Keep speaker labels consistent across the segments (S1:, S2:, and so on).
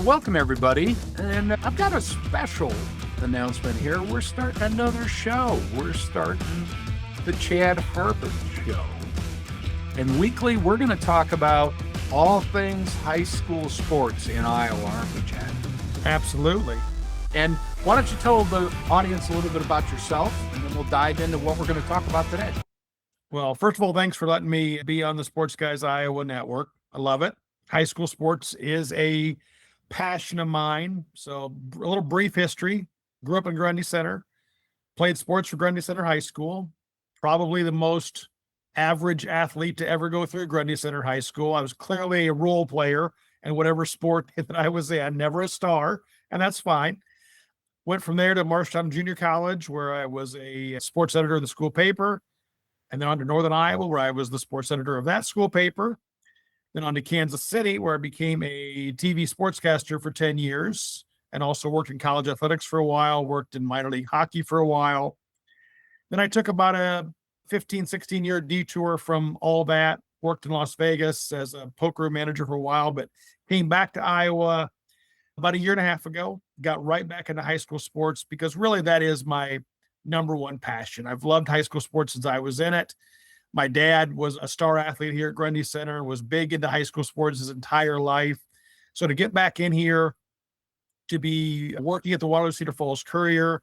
S1: welcome everybody. And I've got a special announcement here. We're starting another show. We're starting the Chad Harberts Show. And weekly, we're going to talk about all things high school sports in Iowa, aren't we, Chad?
S2: Absolutely.
S1: And why don't you tell the audience a little bit about yourself, and then we'll dive into what we're going to talk about today.
S2: Well, first of all, thanks for letting me be on the Sports Guys Iowa Network. I love it. High school sports is a passion of mine. So a little brief history. Grew up in Grundy Center. Played sports for Grundy Center High School. Probably the most average athlete to ever go through Grundy Center High School. I was clearly a role player in whatever sport that I was in. Never a star, and that's fine. Went from there to Marshtown Junior College, where I was a sports editor of the school paper. And then on to Northern Iowa, where I was the sports editor of that school paper. Then on to Kansas City, where I became a TV sportscaster for 10 years and also worked in college athletics for a while, worked in minor league hockey for a while. Then I took about a 15, 16-year detour from all that, worked in Las Vegas as a poker manager for a while, but came back to Iowa about a year and a half ago, got right back into high school sports because really that is my number one passion. I've loved high school sports since I was in it. My dad was a star athlete here at Grundy Center, was big into high school sports his entire life. So to get back in here, to be working at the Waterloo Cedar Falls Courier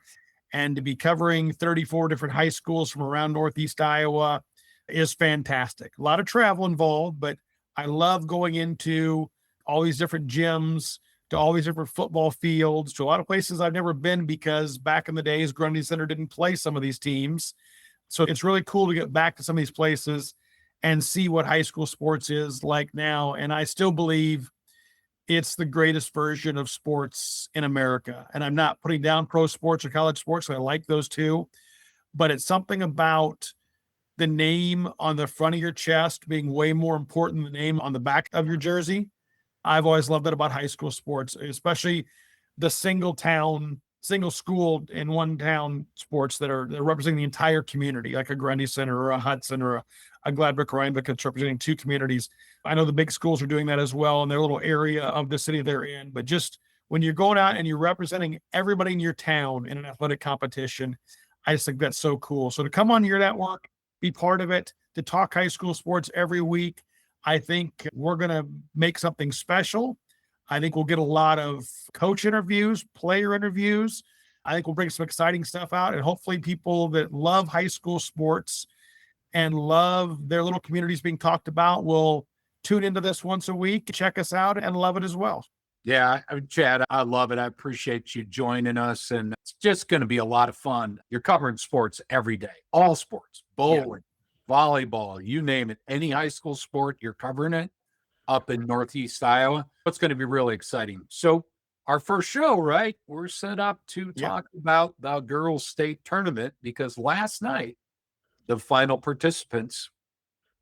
S2: and to be covering 34 different high schools from around Northeast Iowa is fantastic. A lot of travel involved, but I love going into all these different gyms, to all these different football fields, to a lot of places I've never been because back in the days, Grundy Center didn't play some of these teams. So it's really cool to get back to some of these places and see what high school sports is like now. And I still believe it's the greatest version of sports in America. And I'm not putting down pro sports or college sports. I like those too, but it's something about the name on the front of your chest being way more important than the name on the back of your jersey. I've always loved that about high school sports, especially the single school in one town sports that are representing the entire community, like a Grundy Center or a Hudson or a Gladbrook Rhinebeck that's representing two communities. I know the big schools are doing that as well in their little area of the city they're in. But just when you're going out and you're representing everybody in your town in an athletic competition, I just think that's so cool. So to come on your network, be part of it, to talk high school sports every week, I think we're going to make something special. I think we'll get a lot of coach interviews, player interviews. I think we'll bring some exciting stuff out, and hopefully people that love high school sports and love their little communities being talked about will tune into this once a week, check us out, and love it as well.
S1: Yeah, Chad, I love it. I appreciate you joining us, and it's just going to be a lot of fun. You're covering sports every day, all sports, bowling, volleyball, you name it. Any high school sport, you're covering it up in Northeast Iowa. It's going to be really exciting. So our first show, right, we're set up to talk about the girls' state tournament because last night, the final participants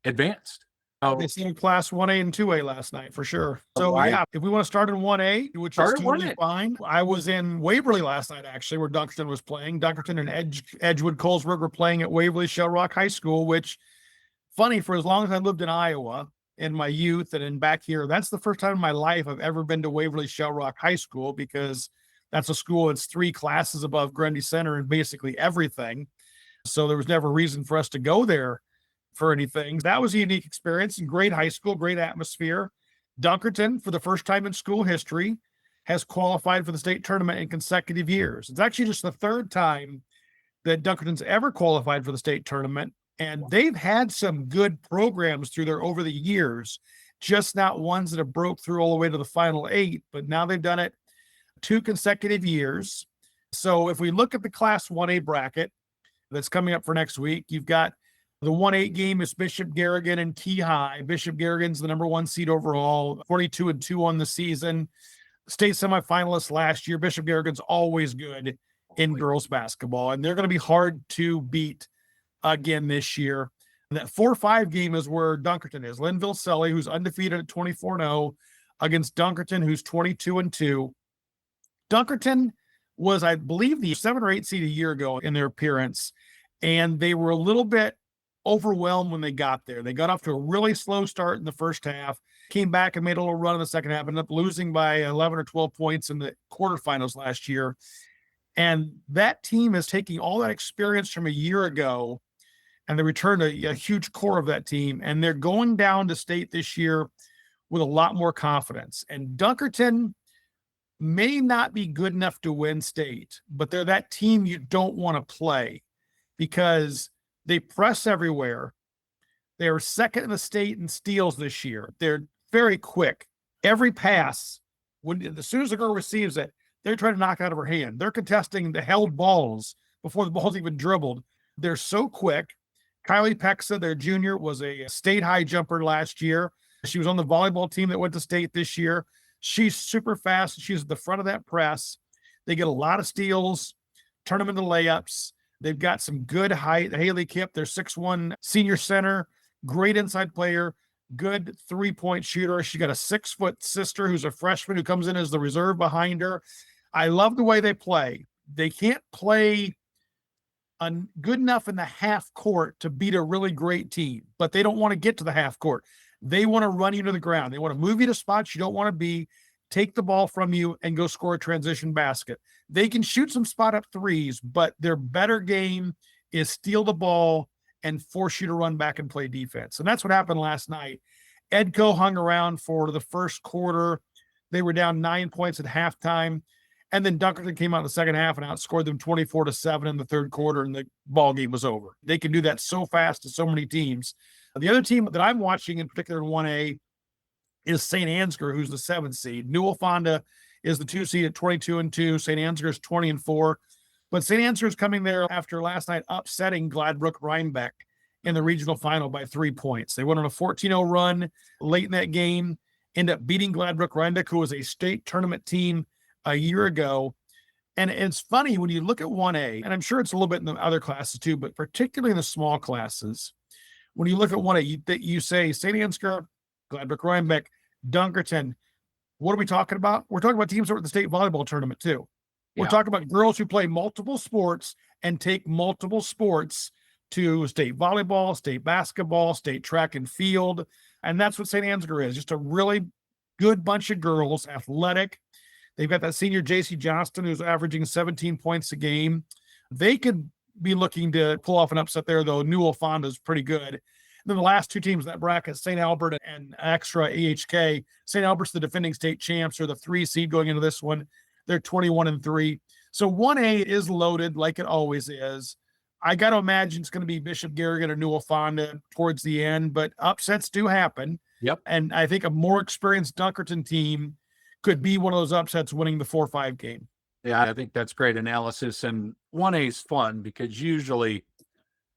S1: advanced.
S2: They seen Class 1A and 2A last night for sure. So if we want to start in 1A, which is totally fine. I was in Waverly last night, actually, where Dunkerton was playing. Dunkerton and Edgewood Colesburg were playing at Waverly Shell Rock High School, which, funny, for as long as I lived in Iowa in my youth and in back here, that's the first time in my life I've ever been to Waverly Shell Rock High School because that's a school that's 3 classes above Grundy Center and basically everything. So there was never a reason for us to go there for anything. That was a unique experience and great high school, great atmosphere. Dunkerton, for the first time in school history, has qualified for the state tournament in consecutive years. It's actually just the 3rd time that Dunkerton's ever qualified for the state tournament. And they've had some good programs over the years, just not ones that have broke through all the way to the final 8, but now they've done it 2 consecutive years. So if we look at the Class 1A bracket that's coming up for next week, you've got the 1-8 game is Bishop Garrigan and Key High. Bishop Garrigan's the number 1 seed overall, 42-2 on the season. State semifinalists last year. Bishop Garrigan's always good in girls basketball, and they're going to be hard to beat again this year. And that 4-5 game is where Dunkerton is. Linville Sully, who's undefeated at 24-0, against Dunkerton, who's 22-2. Dunkerton was, I believe, the 7 or 8 seed a year ago in their appearance, and they were a little bit overwhelmed when they got there. They got off to a really slow start in the first half. came back and made a little run in the second half, ended up losing by 11 or 12 points in the quarterfinals last year. And that team is taking all that experience from a year ago, and they returned a huge core of that team. And they're going down to state this year with a lot more confidence. And Dunkerton may not be good enough to win state, but they're that team you don't want to play because they press everywhere. They are second in the state in steals this year. They're very quick. Every pass, as soon as the girl receives it, they're trying to knock it out of her hand. They're contesting the held balls before the ball's even dribbled. They're so quick. Kylie Pexa, their junior, was a state high jumper last year. She was on the volleyball team that went to state this year. She's super fast. She's at the front of that press. They get a lot of steals, turn them into layups. They've got some good height. Haley Kipp, their 6'1" senior center, great inside player, good 3-point shooter. She got a 6-foot sister who's a freshman who comes in as the reserve behind her. I love the way they play. They can't play good enough in the half court to beat a really great team, but they don't want to get to the half court. They want to run you to the ground. They want to move you to spots you don't want to be, take the ball from you, and go score a transition basket. They can shoot some spot up threes, but their better game is steal the ball and force you to run back and play defense. And that's what happened last night. Edco hung around for the first quarter. They were down 9 points at halftime. And then Dunkerton came out in the second half and outscored them 24-7 in the third quarter, and the ball game was over. They can do that so fast to so many teams. The other team that I'm watching in particular in 1A is St. Ansgar, who's the 7th seed. Newell Fonda is the 2 seed at 22-2. St. Ansgar is 20-4. But St. Ansgar is coming there after last night upsetting Gladbrook Rhinebeck in the regional final by 3 points. They went on a 14-0 run late in that game, ended up beating Gladbrook Rhinebeck, who was a state tournament team a year ago. And it's funny when you look at 1A, and I'm sure it's a little bit in the other classes too, but particularly in the small classes, when you look at 1A, you say St. Ansgar, Gladbrook Rhinebeck, Dunkerton. What are we talking about? We're talking about teams that were at the state volleyball tournament too. We're talking about girls who play multiple sports and take multiple sports to state volleyball, state basketball, state track and field. And that's what St. Ansgar is, just a really good bunch of girls, athletic. They've got that senior JC Johnston who's averaging 17 points a game. They could be looking to pull off an upset there, though. Newell Fonda is pretty good. And then the last two teams in that bracket, St. Albert and Extra AHK. St. Albert's the defending state champs, or the 3 seed going into this one. They're 21-3. So 1A is loaded like it always is. I got to imagine it's going to be Bishop Garrigan or Newell Fonda towards the end, but upsets do happen.
S1: Yep.
S2: And I think a more experienced Dunkerton team could be one of those upsets winning the 4-5 game.
S1: Yeah, I think that's great analysis. And 1A is fun because usually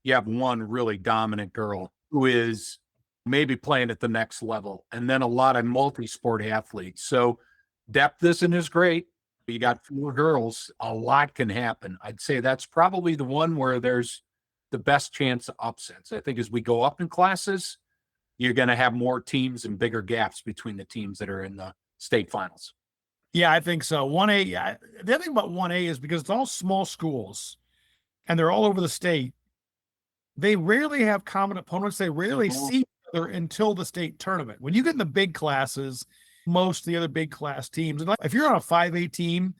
S1: you have one really dominant girl who is maybe playing at the next level, and then a lot of multi-sport athletes. So depth isn't as great. You got 4 girls, a lot can happen. I'd say that's probably the one where there's the best chance of upsets. I think as we go up in classes, you're going to have more teams and bigger gaps between the teams that are in the state finals.
S2: Yeah, I think so. 1A, the other thing about 1A is because it's all small schools and they're all over the state, they rarely have common opponents. They rarely see each other until the state tournament. When you get in the big classes, most of the other big class teams, and if you're on a 5A team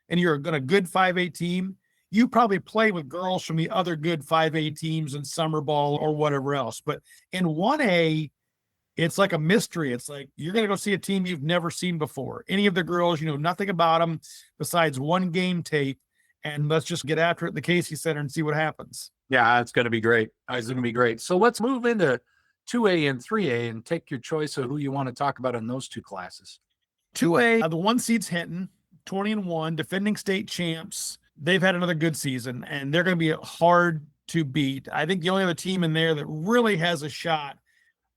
S2: and you're a good 5A team, you probably play with girls from the other good 5A teams in summer ball or whatever else. But in 1A, it's like a mystery. It's like you're going to go see a team you've never seen before. Any of the girls, you know nothing about them besides one game tape, and let's just get after it at the Casey Center and see what happens.
S1: Yeah, it's going to be great. It's going to be great. So let's move into 2A and 3A and take your choice of who you want to talk about in those two classes.
S2: 2A, the 1 seed's Hinton, 20-1, defending state champs. They've had another good season, and they're going to be hard to beat. I think the only other team in there that really has a shot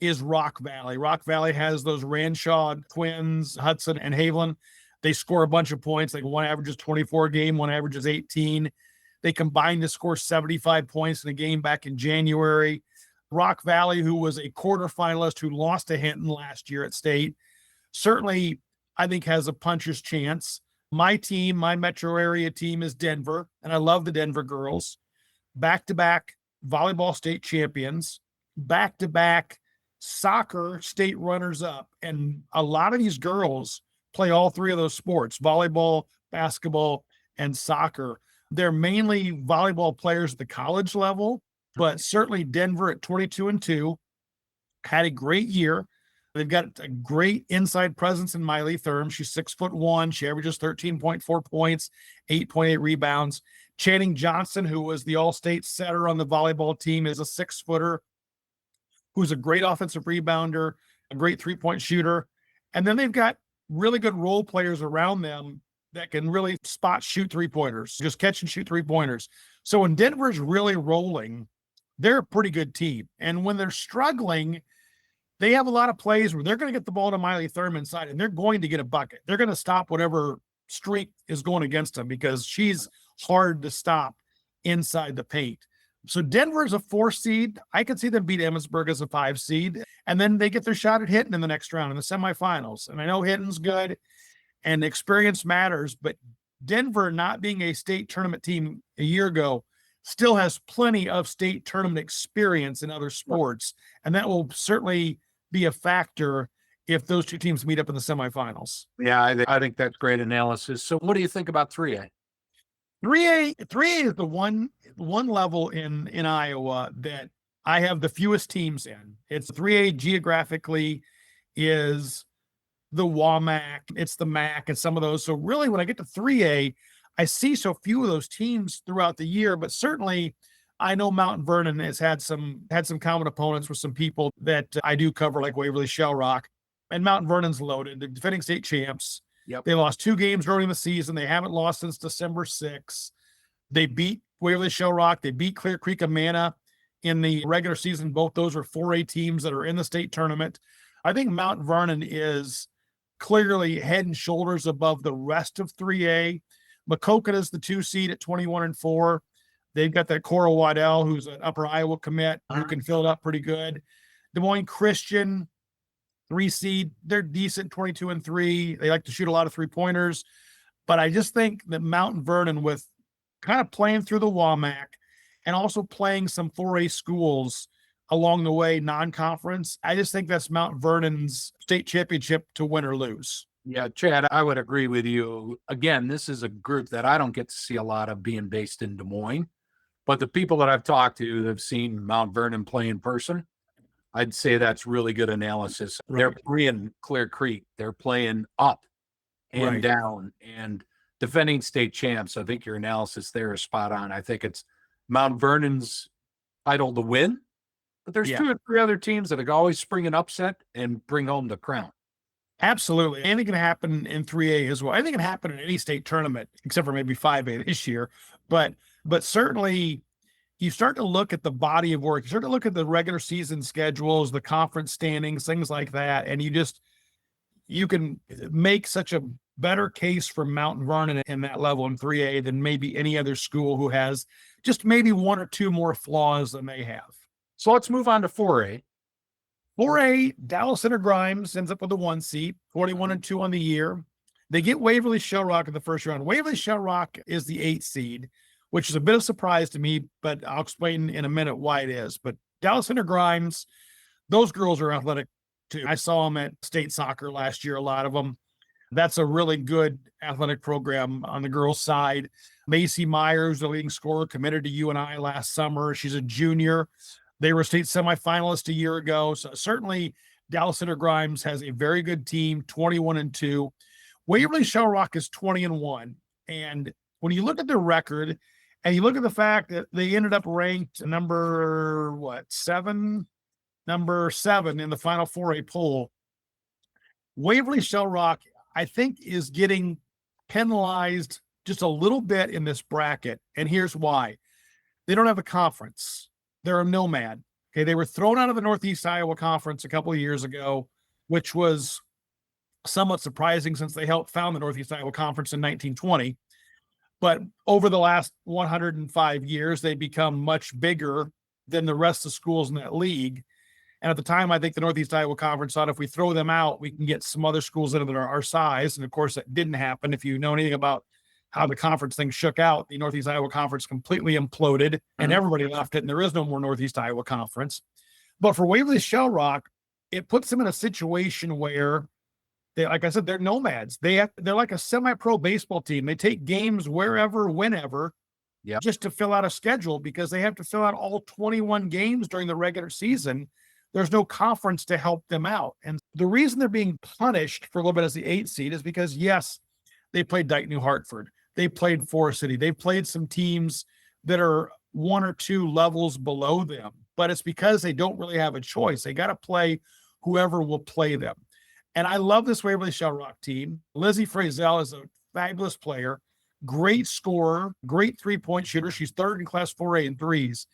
S2: is Rock Valley. Rock Valley has those Ranshaw twins, Hudson and Haviland. They score a bunch of points. Like one averages 24 a game, one averages 18. They combined to score 75 points in a game back in January. Rock Valley, who was a quarterfinalist who lost to Hinton last year at state, certainly I think has a puncher's chance. My team, my metro area team is Denver, and I love the Denver girls. Back-to-back volleyball state champions, back-to-back soccer state runners up. And a lot of these girls play all three of those sports: volleyball, basketball, and soccer. They're mainly volleyball players at the college level, but certainly Denver at 22-2 had a great year. They've got a great inside presence in Miley Thurm. She's 6'1". She averages 13.4 points, 8.8 rebounds. Channing Johnson, who was the all-state setter on the volleyball team, is a 6-footer who's a great offensive rebounder, a great three-point shooter. And then they've got really good role players around them that can really spot shoot three-pointers, just catch and shoot three-pointers. So when Denver's really rolling, they're a pretty good team. And when they're struggling, they have a lot of plays where they're going to get the ball to Miley Thurm inside, and they're going to get a bucket. They're going to stop whatever streak is going against them because she's hard to stop inside the paint. So Denver is a 4 seed. I could see them beat Emmitsburg as a 5 seed, and then they get their shot at Hinton in the next round in the semifinals. And I know Hinton's good and experience matters, but Denver, not being a state tournament team a year ago, still has plenty of state tournament experience in other sports. And that will certainly be a factor if those two teams meet up in the semifinals.
S1: Yeah, I think that's great analysis. So what do you think about 3A?
S2: 3A is the one level in Iowa that I have the fewest teams in. It's 3A geographically is the WAMAC, it's the MAC, and some of those. So really, when I get to 3A, I see so few of those teams throughout the year. But certainly, I know Mount Vernon has had some common opponents with some people that I do cover, like Waverly Shell Rock, and Mount Vernon's loaded. They're defending state champs.
S1: Yep.
S2: They lost 2 games early in the season. They haven't lost since December 6th. They beat Waverly Shell Rock. They beat Clear Creek Amana in the regular season. Both those are 4A teams that are in the state tournament. I think Mount Vernon is clearly head and shoulders above the rest of 3A. Maquoketa is the 2 seed at 21-4. They've got that Cora Waddell, who's an upper Iowa commit, who can fill it up pretty good. Des Moines Christian, 3 seed. They're decent, 22-3. They like to shoot a lot of three-pointers. But I just think that Mount Vernon, with kind of playing through the WAMAC and also playing some 4A schools along the way, non-conference, I just think that's Mount Vernon's state championship to win or lose.
S1: Yeah, Chad, I would agree with you. Again, this is a group that I don't get to see a lot of being based in Des Moines. But the people that I've talked to that have seen Mount Vernon play in person, I'd say that's really good analysis. Right. They're playing Clear Creek. They're playing up and down and defending state champs. I think your analysis there is spot on. I think it's Mount Vernon's title to win, but there's 2 or 3 other teams that can always spring an upset and bring home the crown.
S2: Absolutely. Anything can happen in 3A as well. I think it can happen in any state tournament, except for maybe 5A this year. But certainly you start to look at the body of work. You start to look at the regular season schedules, the conference standings, things like that. And you can make such a better case for Mount Vernon in that level in 3A than maybe any other school who has just maybe 1 or 2 more flaws than they have.
S1: So let's move on to 4A.
S2: 4A, Dallas Center Grimes ends up with a 1 seed, 41-2 on the year. They get Waverly Shell Rock in the first round. Waverly Shell Rock is the 8 seed, which is a bit of a surprise to me, but I'll explain in a minute why it is. But Dallas Center Grimes, those girls are athletic too. I saw them at state soccer last year, a lot of them. That's a really good athletic program on the girls' side. Macy Myers, the leading scorer, committed to UNI last summer. She's a junior. They were state semifinalists a year ago. So certainly Dallas Center Grimes has a very good team, 21-2. Waverly Shell Rock is 20-1. And when you look at their record and you look at the fact that they ended up ranked number 7 in the final 4A poll, Waverly Shell Rock, I think, is getting penalized just a little bit in this bracket. And here's why. They don't have a conference. They're a nomad. Okay. They were thrown out of the Northeast Iowa Conference a couple of years ago, which was somewhat surprising since they helped found the Northeast Iowa Conference in 1920. But over the last 105 years, they become much bigger than the rest of the schools in that league. And at the time, I think the Northeast Iowa Conference thought if we throw them out, we can get some other schools in that are our size. And of course, that didn't happen. If you know anything about how the conference thing shook out, the Northeast Iowa Conference completely imploded and everybody left it. And there is no more Northeast Iowa Conference. But for Waverly Shell Rock, it puts them in a situation where they, like I said, they're nomads. They're like a semi-pro baseball team. They take games wherever, whenever,
S1: Yeah.
S2: just to fill out a schedule because they have to fill out all 21 games during the regular season. There's no conference to help them out. And the reason they're being punished for a little bit as the 8 seed is because, yes, they played Dayton New Hartford. They played Forest City. They played some teams that are 1 or 2 levels below them, but it's because they don't really have a choice. They got to play whoever will play them. And I love this Waverly Shell Rock team. Lizzie Frazell is a fabulous player, great scorer, great 3-point shooter. She's 3rd in Class 4A in threes.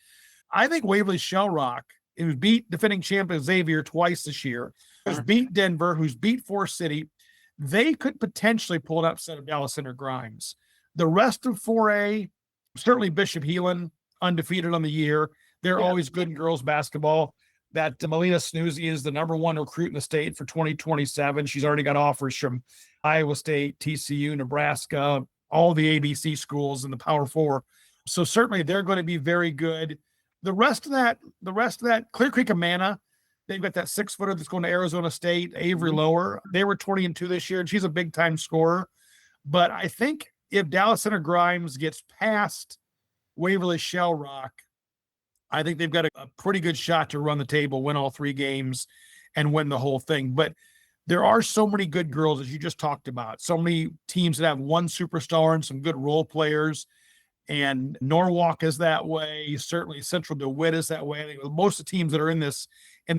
S2: I think Waverly Shell Rock, who's beat defending champion Xavier twice this year, who's beat Denver, who's beat Forest City, they could potentially pull an upset of Dallas Center Grimes. The rest of 4A, certainly Bishop Heelan, undefeated on the year. They're always good in girls basketball. That Melina Snoozy is the #1 recruit in the state for 2027. She's already got offers from Iowa State, TCU, Nebraska, all the ABC schools in the Power Four. So certainly they're going to be very good. The rest of that, Clear Creek Amana, they've got that 6-footer that's going to Arizona State, Avery Lower. They were 20-2 this year, and she's a big time scorer. But I think if Dallas Center Grimes gets past Waverly Shell Rock, I think they've got a pretty good shot to run the table, win all 3 games, and win the whole thing. But there are so many good girls, as you just talked about, so many teams that have one superstar and some good role players. And Norwalk is that way. Certainly Central DeWitt is that way. I think most of the teams that are in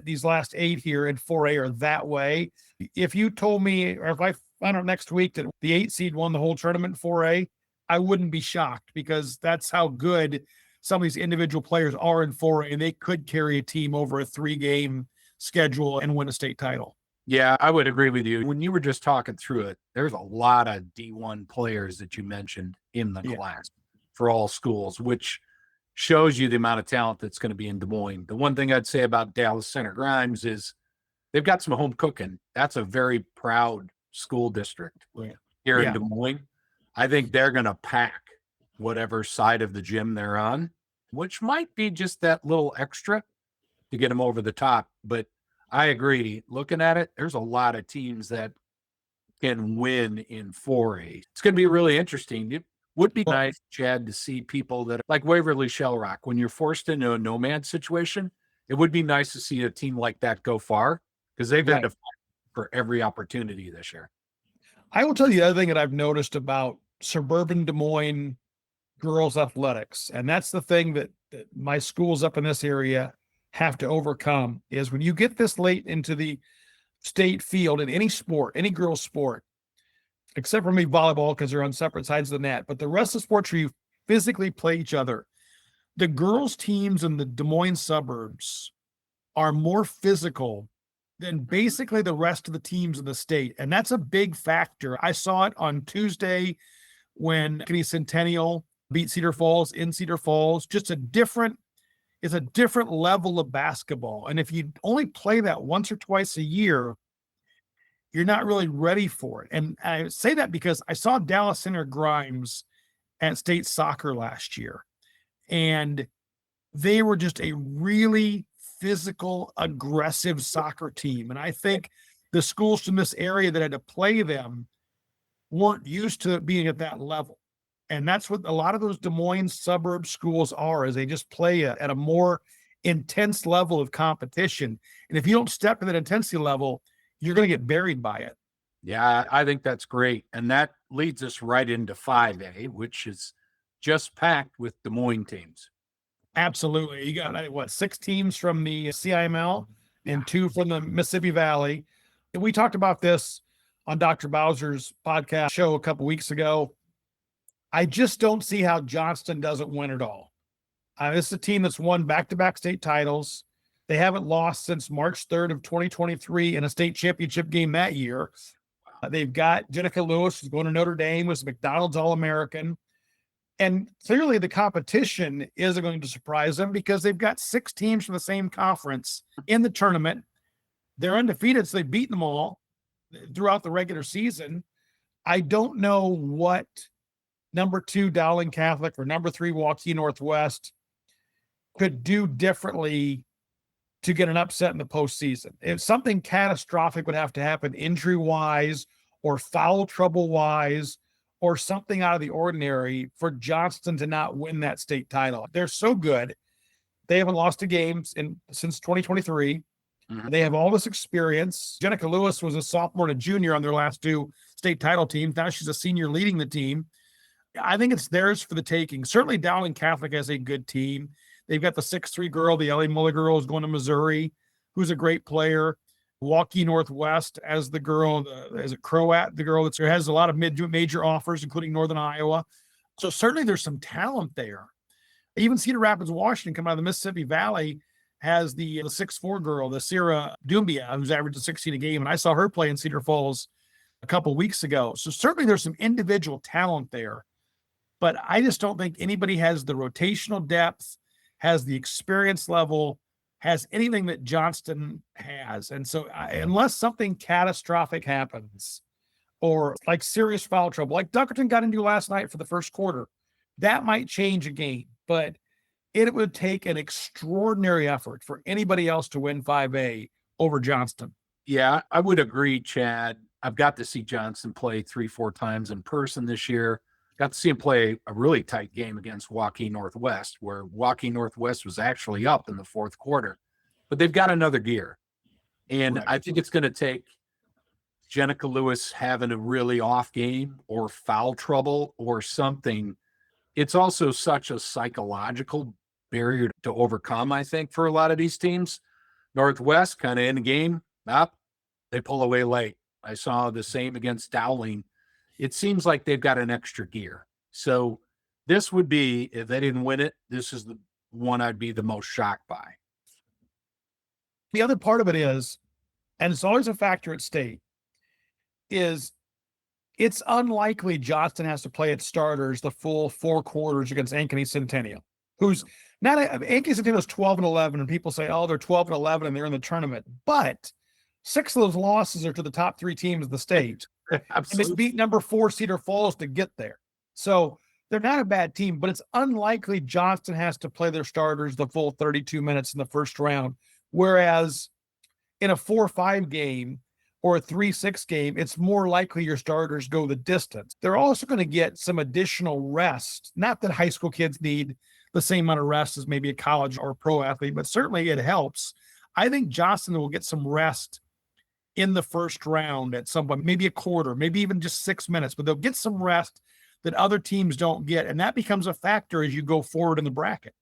S2: these last 8 here in 4A are that way. If you told me, or if I found out next week that the 8 seed won the whole tournament in 4A, I wouldn't be shocked because that's how good some of these individual players are in 4A, and they could carry a team over a 3-game schedule and win a state title.
S1: Yeah, I would agree with you. When you were just talking through it, there's a lot of D1 players that you mentioned in the class for all schools, which shows you the amount of talent that's going to be in Des Moines. The one thing I'd say about Dallas Center Grimes is they've got some home cooking. That's a very proud school district here in Des Moines. I think they're going to pack whatever side of the gym they're on, which might be just that little extra to get them over the top. But I agree. Looking at it, there's a lot of teams that can win in 4A. It's going to be really interesting. It would be nice, Chad, to see people that like Waverly Shell Rock. When you're forced into a nomad situation, it would be nice to see a team like that go far because they've had to fight for every opportunity this year.
S2: I will tell you the other thing that I've noticed about suburban Des Moines girls athletics, and that's the thing that my schools up in this area have to overcome, is when you get this late into the state field in any sport, any girls sport, except for maybe volleyball because they're on separate sides of the net, but the rest of the sports where you physically play each other, the girls teams in the Des Moines suburbs are more physical than basically the rest of the teams in the state. And that's a big factor. I saw it on Tuesday when Kennedy Centennial beat Cedar Falls in Cedar Falls. It's a different level of basketball. And if you only play that once or twice a year, you're not really ready for it. And I say that because I saw Dallas Center Grimes at state soccer last year, and they were just a really physical, aggressive soccer team. And I think the schools from this area that had to play them weren't used to being at that level. And that's what a lot of those Des Moines suburb schools are, is they just play at a more intense level of competition. And if you don't step to that intensity level, you're going to get buried by it.
S1: Yeah, I think that's great. And that leads us right into 5A, which is just packed with Des Moines teams.
S2: Absolutely. You got 6 teams from the CIML and 2 from the Mississippi Valley. And we talked about this on Dr. Bowser's podcast show a couple weeks ago. I just don't see how Johnston doesn't win it all. This is a team that's won back-to-back state titles. They haven't lost since March 3rd of 2023 in a state championship game that year. They've got Jenica Lewis, who's going to Notre Dame, was a McDonald's All-American. And clearly the competition isn't going to surprise them because they've got 6 teams from the same conference in the tournament. They're undefeated, so they've beaten them all throughout the regular season. I don't know what number 2 Dowling Catholic or number 3 Waukee Northwest could do differently to get an upset in the postseason. If something catastrophic would have to happen injury-wise or foul trouble-wise or something out of the ordinary for Johnston to not win that state title. They're so good. They haven't lost a game since 2023. They have all this experience. Jenica Lewis was a sophomore and a junior on their last two state title teams. Now she's a senior leading the team. I think it's theirs for the taking. Certainly Dowling Catholic has a good team. They've got the 6'3" girl, the LA Muller girl, is going to Missouri, who's a great player. Waukee Northwest as the girl, as a Croat, the girl that has a lot of major offers, including Northern Iowa. So certainly there's some talent there. Even Cedar Rapids, Washington, coming out of the Mississippi Valley, has the 6'4" girl, the Sierra Dumbia, who's averaging 16 a game. And I saw her play in Cedar Falls a couple of weeks ago. So certainly there's some individual talent there. But I just don't think anybody has the rotational depth, has the experience level, has anything that Johnston has. And so unless something catastrophic happens or like serious foul trouble, like Dunkerton got into last night for the first quarter, that might change a game. But it would take an extraordinary effort for anybody else to win 5A over Johnston.
S1: Yeah, I would agree, Chad. I've got to see Johnston play 3-4 times in person this year. Got to see him play a really tight game against Waukee Northwest, where Waukee Northwest was actually up in the fourth quarter. But they've got another gear. And I think it's going to take Jenica Lewis having a really off game or foul trouble or something. It's also such a psychological barrier to overcome, I think, for a lot of these teams. Northwest kind of in the game, they pull away late. I saw the same against Dowling. It seems like they've got an extra gear. So this would be, if they didn't win it, this is the one I'd be the most shocked by.
S2: The other part of it is, and it's always a factor at state, is it's unlikely Johnston has to play its starters the full 4 quarters against Ankeny Centennial, who's not Ankeny Centennial is 12-11, and people say, oh, they're 12-11 and they're in the tournament. But 6 of those losses are to the top 3 teams of the state. And they beat number 4 Cedar Falls to get there. So they're not a bad team, but it's unlikely Johnston has to play their starters the full 32 minutes in the first round. Whereas in a 4-5 game or a 3-6 game, it's more likely your starters go the distance. They're also going to get some additional rest. Not that high school kids need the same amount of rest as maybe a college or a pro athlete, but certainly it helps. I think Johnston will get some rest in the first round at some point, maybe a quarter, maybe even just 6 minutes, but they'll get some rest that other teams don't get. And that becomes a factor as you go forward in the bracket.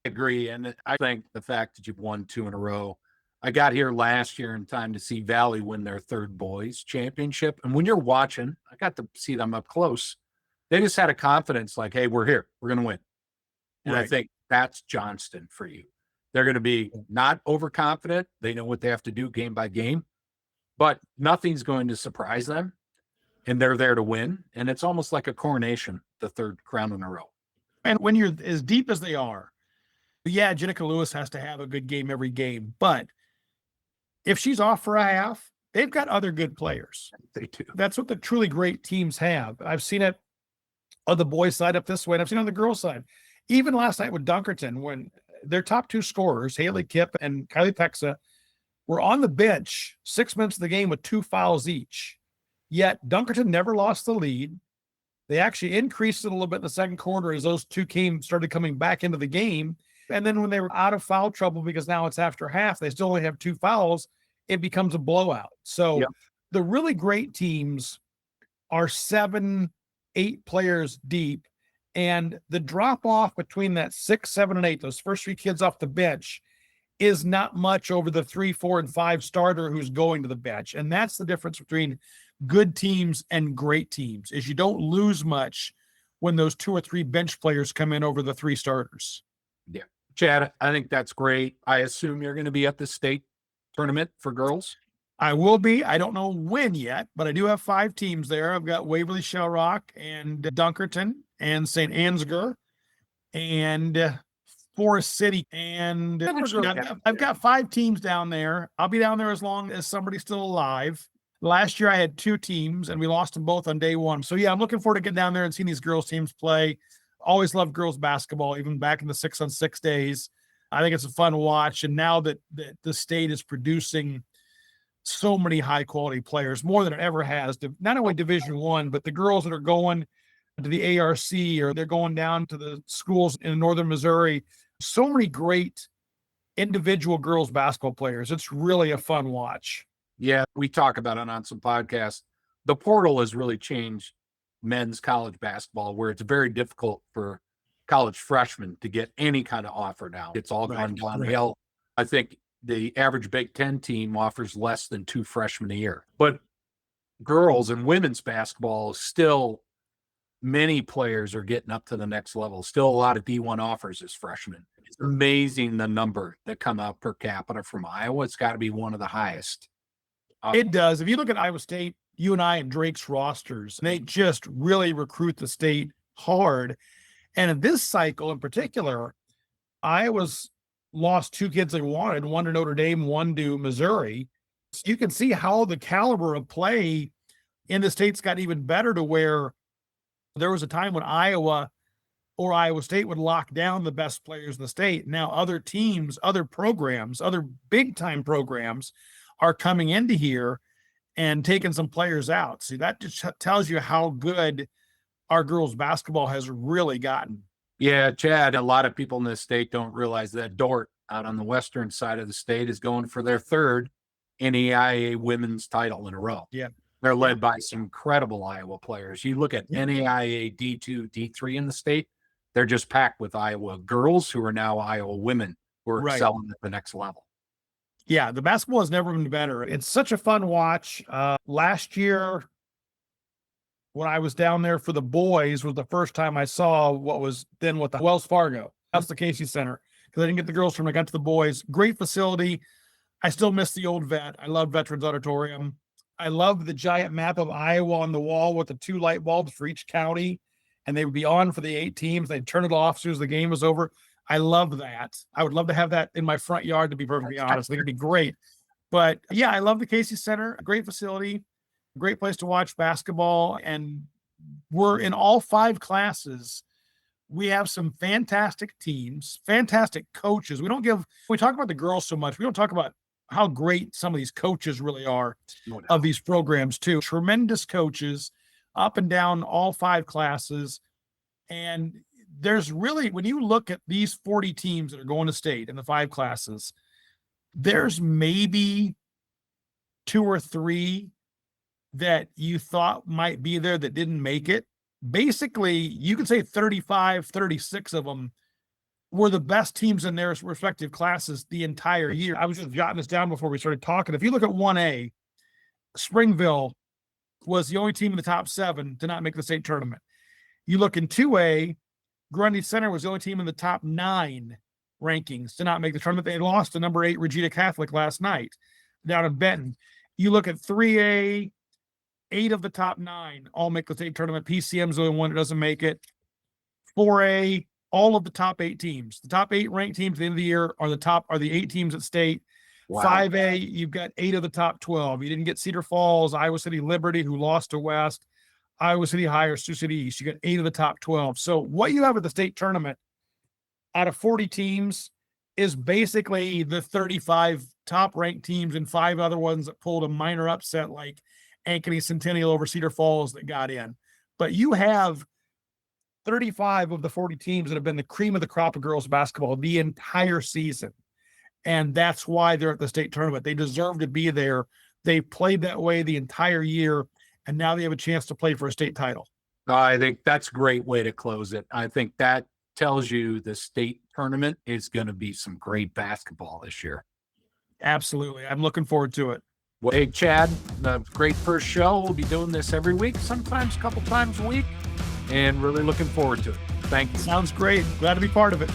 S1: I agree. And I think the fact that you've won 2 in a row, I got here last year in time to see Valley win their 3rd boys championship. And when you're watching, I got to see them up close. They just had a confidence like, hey, we're here. We're going to win. And right. I think that's Johnston for you. They're going to be not overconfident. They know what they have to do game by game, but nothing's going to surprise them. And they're there to win. And it's almost like a coronation, the 3rd crown in a row.
S2: And when you're as deep as they are, yeah, Jenica Lewis has to have a good game every game. But if she's off for a half, they've got other good players.
S1: They do.
S2: That's what the truly great teams have. I've seen it on the boys' side up this way, and I've seen it on the girls' side. Even last night with Dunkerton, when their top 2 scorers, Haley Kipp and Kylie Pexa, were on the bench 6 minutes of the game with 2 fouls each. Yet Dunkerton never lost the lead. They actually increased it a little bit in the second quarter as those 2 teams started coming back into the game. And then when they were out of foul trouble, because now it's after half, they still only have 2 fouls, it becomes a blowout. So the really great teams are 7, 8 players deep. And the drop off between that 6, 7, and 8, those first 3 kids off the bench, is not much over the 3, 4, and 5 starter who's going to the bench. And that's the difference between good teams and great teams, is you don't lose much when those 2 or 3 bench players come in over the 3 starters.
S1: Yeah. Chad, I think that's great. I assume you're going to be at the state tournament for girls.
S2: I will be. I don't know when yet, but I do have 5 teams there. I've got Waverly Shell Rock and Dunkerton and St. Ansgar and Forest City. And I've got 5 teams down there. I'll be down there as long as somebody's still alive. Last year I had 2 teams and we lost them both on day 1. So yeah, I'm looking forward to getting down there and seeing these girls teams play. Always loved girls basketball, even back in the 6-on-6 days. I think it's a fun watch. And now that the state is producing so many high quality players, more than it ever has, not only Division I, but the girls that are going to the ARC, or they're going down to the schools in northern Missouri. So many great individual girls basketball players. It's really a fun watch.
S1: Yeah, we talk about it on some podcasts. The portal has really changed men's college basketball, where it's very difficult for college freshmen to get any kind of offer now. It's all gone downhill. I think the average Big Ten team offers less than 2 freshmen a year. But girls and women's basketball, still many players are getting up to the next level. Still a lot of D1 offers as freshmen. It's amazing the number that come out per capita from Iowa. It's got to be one of the highest.
S2: It does. If you look at Iowa State, UNI and Drake's rosters, they just really recruit the state hard. And in this cycle in particular, Iowa's lost 2 kids they wanted, one to Notre Dame, one to Missouri. So you can see how the caliber of play in the state's got even better, to where there was a time when Iowa or Iowa State would lock down the best players in the state. Now other teams, other programs, other big time programs are coming into here and taking some players out. See, that just tells you how good our girls basketball has really gotten.
S1: Yeah, Chad, a lot of people in this state don't realize that Dort out on the western side of the state is going for their 3rd NAIA women's title in a row.
S2: Yeah.
S1: They're led by some incredible Iowa players. You look at NAIA D2, D3 in the state, they're just packed with Iowa girls who are now Iowa women who are excelling at the next level.
S2: Yeah, the basketball has never been better. It's such a fun watch. Last year, when I was down there for the boys, was the first time I saw what was then what the Wells Fargo. That's the Casey Center, because I didn't get the girls from. I got to the boys. Great facility. I still miss the old vet. I love Veterans Auditorium. I love the giant map of Iowa on the wall with the 2 light bulbs for each county, and they would be on for the 8 teams. They'd turn it off as soon as the game was over. I love that. I would love to have that in my front yard, to be perfectly honest. I think it'd be great. But yeah, I love the Casey Center. Great facility, great place to watch basketball. And we're in all 5 classes. We have some fantastic teams, fantastic coaches. We talk about the girls so much. We don't talk about how great some of these coaches really are of these programs too. Tremendous coaches up and down all 5 classes. And there's really, when you look at these 40 teams that are going to state in the 5 classes, there's maybe 2 or 3 that you thought might be there that didn't make it. Basically, you could say 35, 36 of them were the best teams in their respective classes the entire year. I was just jotting this down before we started talking. If you look at 1A, Springville was the only team in the top 7 to not make the state tournament. You look in 2A, Grundy Center was the only team in the top 9 rankings to not make the tournament. They lost to number 8 Regina Catholic last night down in Benton. You look at 3A, 8 of the top 9 all make the state tournament. PCM's the only one that doesn't make it. 4A, all of the top 8 teams. The top 8 ranked teams at the end of the year are the 8 teams at state. Wow. 5A, you've got 8 of the top 12. You didn't get Cedar Falls, Iowa City Liberty, who lost to West, Iowa City High, or Sioux City East. You got 8 of the top 12. So what you have at the state tournament out of 40 teams is basically the 35 top ranked teams and 5 other ones that pulled a minor upset like Ankeny Centennial over Cedar Falls that got in. But you have 35 of the 40 teams that have been the cream of the crop of girls basketball the entire season. And that's why they're at the state tournament. They deserve to be there. They played that way the entire year, and now they have a chance to play for a state title.
S1: I think that's a great way to close it. I think that tells you the state tournament is going to be some great basketball this year.
S2: Absolutely. I'm looking forward to it.
S1: Well, hey, Chad, the great first show. We'll be doing this every week, sometimes a couple times a week, and really looking forward to it. Thank you.
S2: Sounds great. Glad to be part of it.